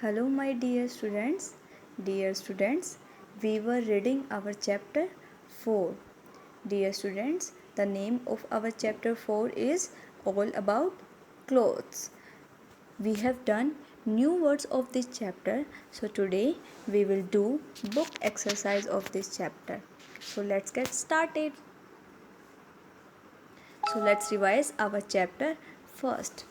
Hello, my dear students. Dear students, we were reading our chapter 4. Dear students, the name of our chapter 4 is all about clothes. We have done new words of this chapter, so today we will do book exercise of this chapter. So let's get started. So let's revise our chapter first.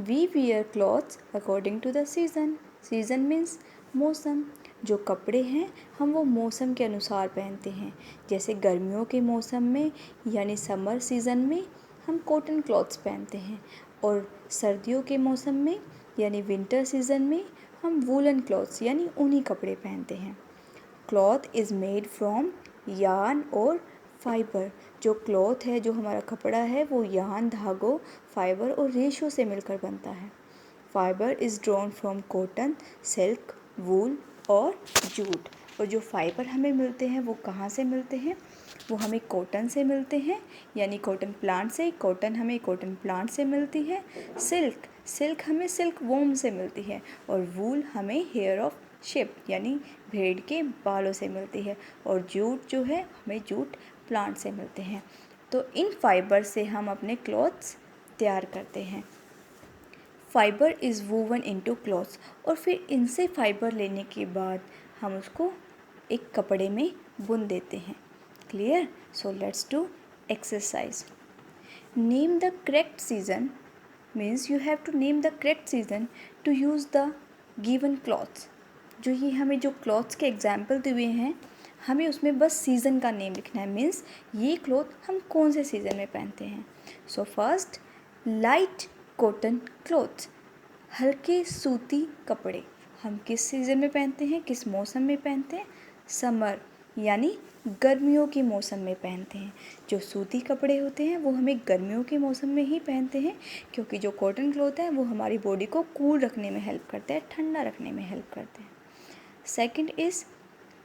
We wear clothes according to the season. Season means मौसम. जो कपड़े हैं हम वो मौसम के अनुसार पहनते हैं. जैसे गर्मियों के मौसम में यानी समर सीज़न में हम कॉटन क्लॉथ्स पहनते हैं और सर्दियों के मौसम में यानी विंटर सीज़न में हम वूलन क्लॉथ्स यानी ऊनी कपड़े पहनते हैं. Cloth is made from yarn और फाइबर. जो क्लॉथ है, जो हमारा कपड़ा है, वो यार्न, धागों, फाइबर और रेशो से मिलकर बनता है. Fibre is drawn from cotton, silk, wool और जूट. और जो फाइबर हमें मिलते हैं वो कहाँ से मिलते हैं? वो हमें कॉटन से मिलते हैं यानी कॉटन प्लांट से. कॉटन हमें कॉटन प्लांट से मिलती है. सिल्क हमें सिल्क वॉर्म से मिलती है. और वूल हमें हेयर ऑफ शिप यानी भेड़ के बालों से मिलती है. और जूट जो है हमें जूट प्लांट से मिलते हैं. तो इन फाइबर से हम अपने क्लॉथ्स तैयार करते हैं. Fibre is woven into clothes. और फिर इनसे फाइबर लेने के बाद हम उसको एक कपड़े में बुन देते हैं. Clear? So let's do exercise. Name the correct season means you have to name the correct season to use the given clothes. जो ये हमें जो क्लॉथ्स के एग्जाम्पल दिए हैं हमें उसमें बस सीज़न का नेम लिखना है. मीन्स ये क्लॉथ हम कौन से सीज़न में पहनते हैं. So first, light cotton clothes. हल्के सूती कपड़े हम किस सीज़न में पहनते हैं, किस मौसम में पहनते हैं? समर यानी गर्मियों के मौसम में पहनते हैं. जो सूती कपड़े होते हैं वो हमें गर्मियों के मौसम में ही पहनते हैं क्योंकि जो कॉटन क्लॉथ है वो हमारी बॉडी को कूल रखने में हेल्प करते हैं, ठंडा रखने में हेल्प करते हैं. Second is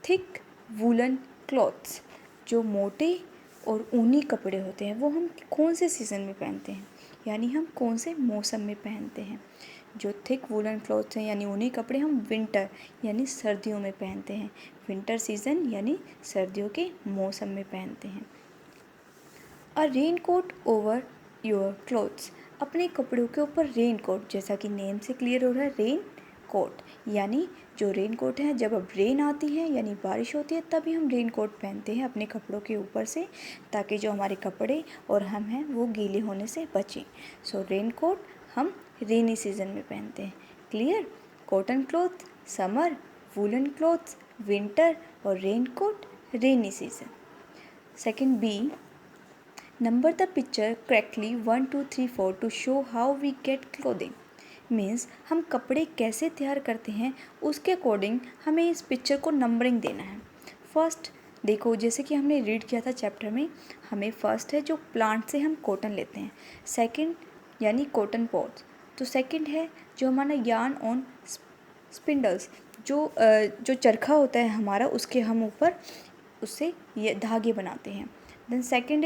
thick woollen clothes. जो मोटे और ऊनी कपड़े होते हैं वो हम कौन से सीज़न में पहनते हैं यानी हम कौन से मौसम में पहनते हैं. जो थिक वूलन क्लॉथ्स हैं यानी ऊनी कपड़े हम विंटर यानी सर्दियों में पहनते हैं. विंटर सीज़न यानी सर्दियों के मौसम में पहनते हैं. A rain coat over your clothes. अपने कपड़ों के ऊपर रेन कोट, जैसा कि नेम से क्लियर हो रहा है, रेन कोट यानी जो रेन कोट है जब अब रेन आती है यानी बारिश होती है तभी हम रेन कोट पहनते हैं अपने कपड़ों के ऊपर से ताकि जो हमारे कपड़े और हम हैं वो गीले होने से बचें. सो रेन कोट हम रेनी सीज़न में पहनते हैं. Clear? Cotton cloth summer, woollen clothes winter और raincoat rainy season. Second B, number the picture correctly 1 2 3 4 to show how we get clothing. Means हम कपड़े कैसे तैयार करते हैं उसके अकॉर्डिंग हमें इस पिक्चर को नंबरिंग देना है. फर्स्ट देखो, जैसे कि हमने रीड किया था चैप्टर में, हमें फर्स्ट है जो प्लांट से हम कॉटन लेते हैं. सेकंड यानी कॉटन पॉट्स. तो सेकंड है जो हमारा यार्न ऑन स्पिंडल्स. जो चरखा होता है हमारा उसके हम ऊपर उससे ये धागे बनाते हैं. Then second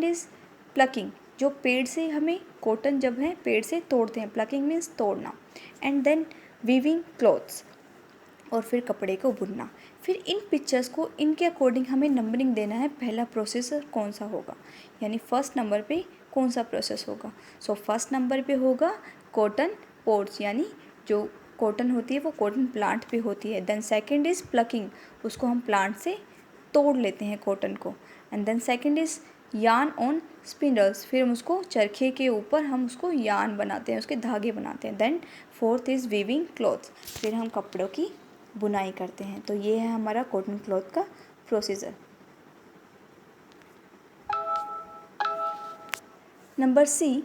is plucking. जो पेड़ से हमें कॉटन जब है पेड़ से तोड़ते हैं, प्लकिंग मीन्स तोड़ना. एंड देन वीविंग क्लॉथ्स और फिर कपड़े को बुनना. फिर इन पिक्चर्स को इनके अकॉर्डिंग हमें नंबरिंग देना है. पहला प्रोसेसर कौन सा होगा यानी फर्स्ट नंबर पे कौन सा प्रोसेस होगा. सो फर्स्ट नंबर पे होगा कॉटन पॉट्स यानी जो कॉटन होती है वो कॉटन प्लांट पे होती है. देन सेकंड इज़ प्लकिंग, उसको हम प्लांट से तोड़ लेते हैं कॉटन को. And then second is yarn on spindles, फिर हम उसको चरखे के ऊपर हम उसको यार्न बनाते हैं, उसके धागे बनाते हैं. Then fourth is weaving clothes, फिर हम कपड़ों की बुनाई करते हैं. तो ये है हमारा कॉटन क्लॉथ का procedure. Number C,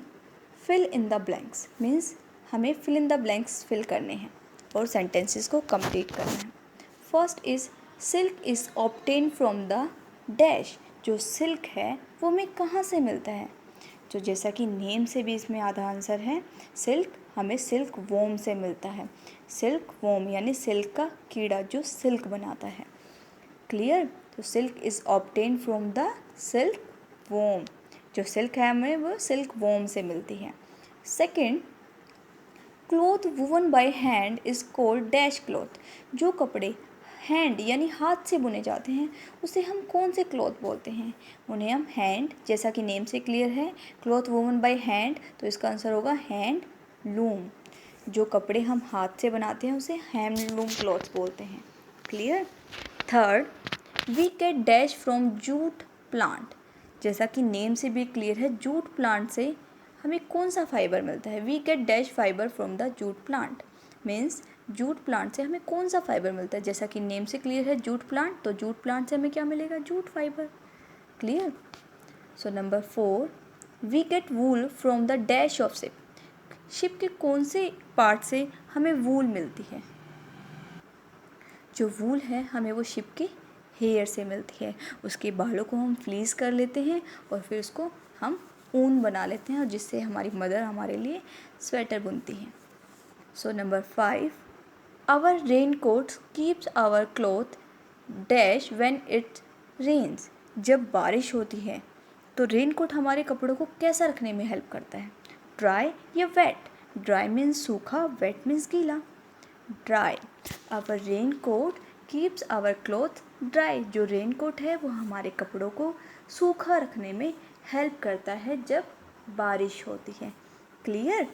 fill in the blanks. Means हमें fill in the blanks fill करने हैं और सेंटेंसेस को कंप्लीट करना है. First is silk is obtain from the dash. जो सिल्क है वो हमें कहाँ से मिलता है. जो जैसा कि नेम से भी इसमें आधा आंसर है, सिल्क हमें सिल्क वॉर्म से मिलता है. सिल्क वॉर्म यानी सिल्क का कीड़ा जो सिल्क बनाता है. क्लियर? तो silk is obtain from the silk warm. जो सिल्क है हमें वो सिल्क वॉर्म से मिलती है. Second, cloth woven by hand is called dash cloth. जो कपड़े हैंड यानी हाथ से बुने जाते हैं उसे हम कौन से क्लॉथ बोलते हैं? उन्हें हम हैंड, जैसा कि नेम से क्लियर है क्लॉथ वुवन बाय हैंड, तो इसका आंसर होगा हैंड लूम। जो कपड़े हम हाथ से बनाते हैं उसे हैंडलूम क्लॉथ बोलते हैं। Clear. Third, we get dash from jute plant. जैसा कि नेम से भी क्लियर है, जूट प्लांट से हमें कौन सा फाइबर मिलता है? We get dash fibre from the jute plant, means jute plant से हमें कौन सा फाइबर मिलता है? जैसा कि नेम से क्लियर है जूट प्लांट, तो जूट प्लांट से हमें क्या मिलेगा? Jute fibre. Clear. So number 4, we get wool from the dash of sheep. Sheep के कौन से पार्ट से हमें वूल मिलती है? जो वूल है हमें वो शिप के हेयर से मिलती है। उसके बालों को हम फ्लीस कर लेते हैं और फिर उसको हम ऊन बना लेते हैं, और जिससे हमारी मदर हमारे लिए स्वेटर बुनती हैं। So number 5, our rain coat keeps our cloth dash when it rains. जब बारिश होती है तो रेन कोट हमारे कपड़ों को कैसा रखने में हेल्प करता है? ड्राई या वेट? ड्राई मीन्स सूखा, वेट मीन्स गीला। Dry. Our rain coat keeps our cloth dry. जो रेन कोट है वो हमारे कपड़ों को सूखा रखने में हेल्प करता है जब बारिश होती है। Clear.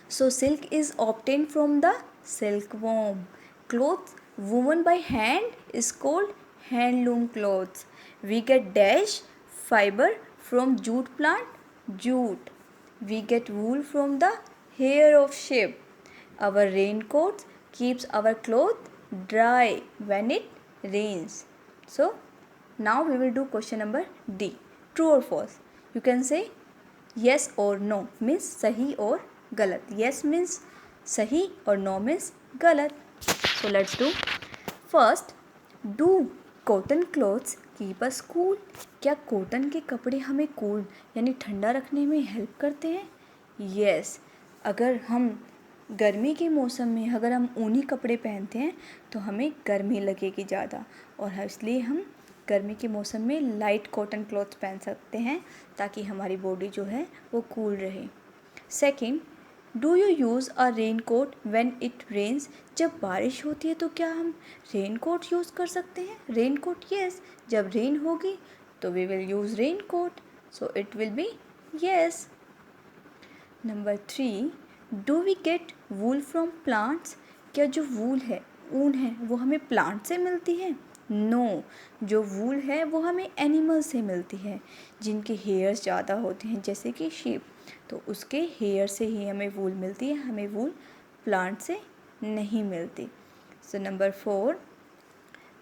So silk is obtain from the silk worm. Cloth woven by hand is called handloom cloths. We get dash fibre from jute plant, jute. We get wool from the hair of sheep. Our raincoat keeps our clothes dry when it rains. So now we will do question number D. True or false? You can say yes or no means सही और गलत. Yes means सही और no means गलत. So let's do. First, do cotton clothes keep us cool. क्या cotton के कपड़े हमें कूल यानी ठंडा रखने में हेल्प करते हैं? यस। अगर हम गर्मी के मौसम में अगर हम ऊनी कपड़े पहनते हैं तो हमें गर्मी लगेगी ज़्यादा, और इसलिए हम गर्मी के मौसम में लाइट कॉटन क्लॉथ्स पहन सकते हैं ताकि हमारी बॉडी जो है वो कूल रहे। Second, do you use a rain coat when it rains. जब बारिश होती है तो क्या हम रेन कोट यूज़ कर सकते हैं? Rain coat yes. जब रेन होगी तो we will use rain coat, so it will be yes. Number 3, do we get wool from plants. क्या जो वूल है, ऊन है, वो हमें प्लांट से मिलती है? नो। जो वूल है वो हमें एनिमल से मिलती है जिनके हेयर्स ज़्यादा होते हैं, जैसे कि शीप, तो उसके हेयर से ही हमें वूल मिलती है, हमें वूल प्लांट से नहीं मिलती। So number 4,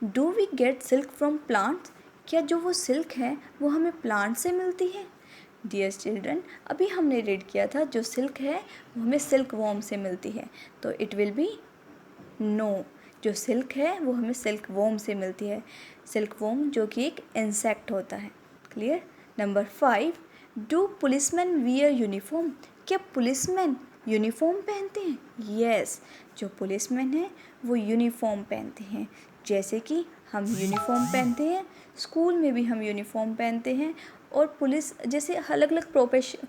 do we get silk from plants. क्या जो वो सिल्क है वो हमें प्लांट से मिलती है? डियर चिल्ड्रन, अभी हमने रीड किया था जो सिल्क है वो हमें सिल्क वॉर्म से मिलती है, तो इट विल बी नो। जो सिल्क है वो हमें सिल्क वॉर्म से मिलती है, सिल्क वॉर्म जो कि एक इंसेक्ट होता है। Clear. Number 5, do policeman wear uniform. क्या पुलिसमैन यूनिफॉर्म पहनते हैं? यस। जो पुलिसमैन हैं वो यूनिफॉर्म पहनते हैं, जैसे कि हम यूनिफॉर्म पहनते हैं, स्कूल में भी हम यूनिफॉर्म पहनते हैं, और पुलिस जैसे अलग अलग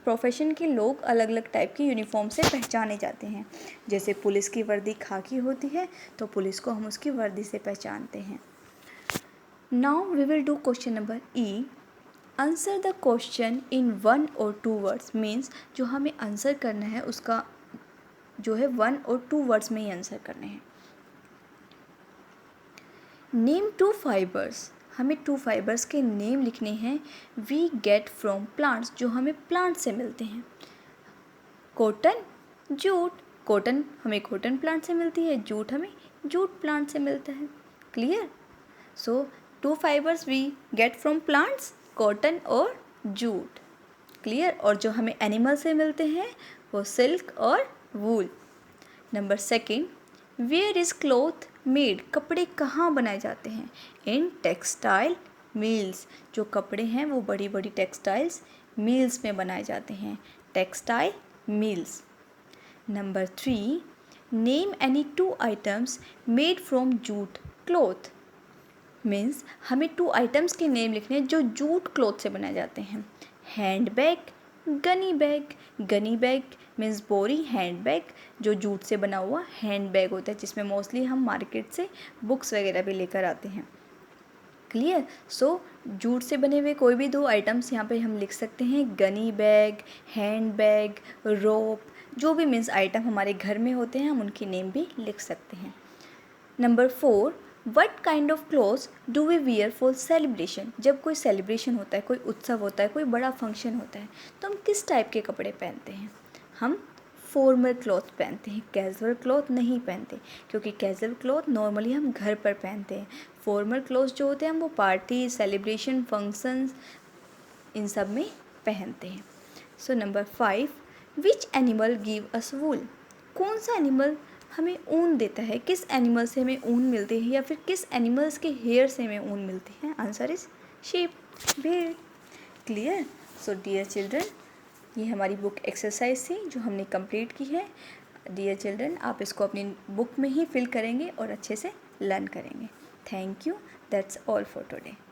प्रोफेशन के लोग अलग अलग टाइप की यूनिफॉर्म से पहचाने जाते हैं। जैसे पुलिस की वर्दी खाकी होती है तो पुलिस को हम उसकी वर्दी से पहचानते हैं। Now we will do question number E. Answer the question in 1 और 2 वर्ड्स, मीन्स जो हमें आंसर करना है उसका जो है 1 और 2 वर्ड्स में ही आंसर करने हैं। Name 2 fibres. हमें 2 फाइबर्स के नेम लिखने हैं वी गेट फ्रॉम प्लांट्स, जो हमें प्लांट से मिलते हैं। Cotton, jute. कॉटन हमें कॉटन प्लांट से मिलती है, जूट हमें जूट प्लांट से मिलता है। Clear. So 2 fibres we get from plants, cotton और जूट। क्लियर। और जो हमें एनिमल से मिलते हैं वो सिल्क और wool. Number 2, where is cloth made. कपड़े कहाँ बनाए जाते हैं? In textile mills. जो कपड़े हैं वो बड़ी बड़ी टेक्सटाइल्स मिल्स में बनाए जाते हैं, textile mills. Number 3, name any 2 items made from jute cloth. हमें 2 आइटम्स के नेम लिखने हैं जो जूट क्लॉथ से बनाए जाते हैं। Hand bag gunny bag. Gunny bag means बोरी हैंड बैग, जो जूट से बना हुआ हैंड बैग होता है, जिसमें मोस्टली हम मार्केट से बुक्स वगैरह भी लेकर आते हैं। क्लियर। सो जूट से बने हुए कोई भी दो आइटम्स यहाँ पे हम लिख सकते हैं, गनी बैग, हैंड बैग, रोप, जो भी मीन्स आइटम हमारे घर में होते हैं हम उनकी नेम भी लिख सकते हैं। Number 4, what kind of clothes do we wear for celebration. जब कोई सेलिब्रेशन होता है, कोई उत्सव होता है, कोई बड़ा फंक्शन होता है, तो हम किस टाइप के कपड़े पहनते हैं? हम फॉर्मल क्लॉथ पहनते हैं, कैजुअल क्लॉथ नहीं पहनते, क्योंकि कैजुअल क्लॉथ नॉर्मली हम घर पर पहनते हैं। फॉर्मल क्लॉथ जो होते हैं हम वो पार्टी, सेलिब्रेशन, फंक्शंस, इन सब में पहनते हैं। So number 5, which animal give us wool. कौन सा एनिमल हमें ऊन देता है? किस एनिमल से हमें ऊन मिलती है, या फिर किस एनिमल्स के हेयर से हमें ऊन मिलती है? आंसर इज शीप, भेड़। क्लियर। सो डियर चिल्ड्रन, ये हमारी बुक एक्सरसाइज थी जो हमने कंप्लीट की है। डियर चिल्ड्रन, आप इसको अपनी बुक में ही फिल करेंगे और अच्छे से लर्न करेंगे। Thank you. That's all for today.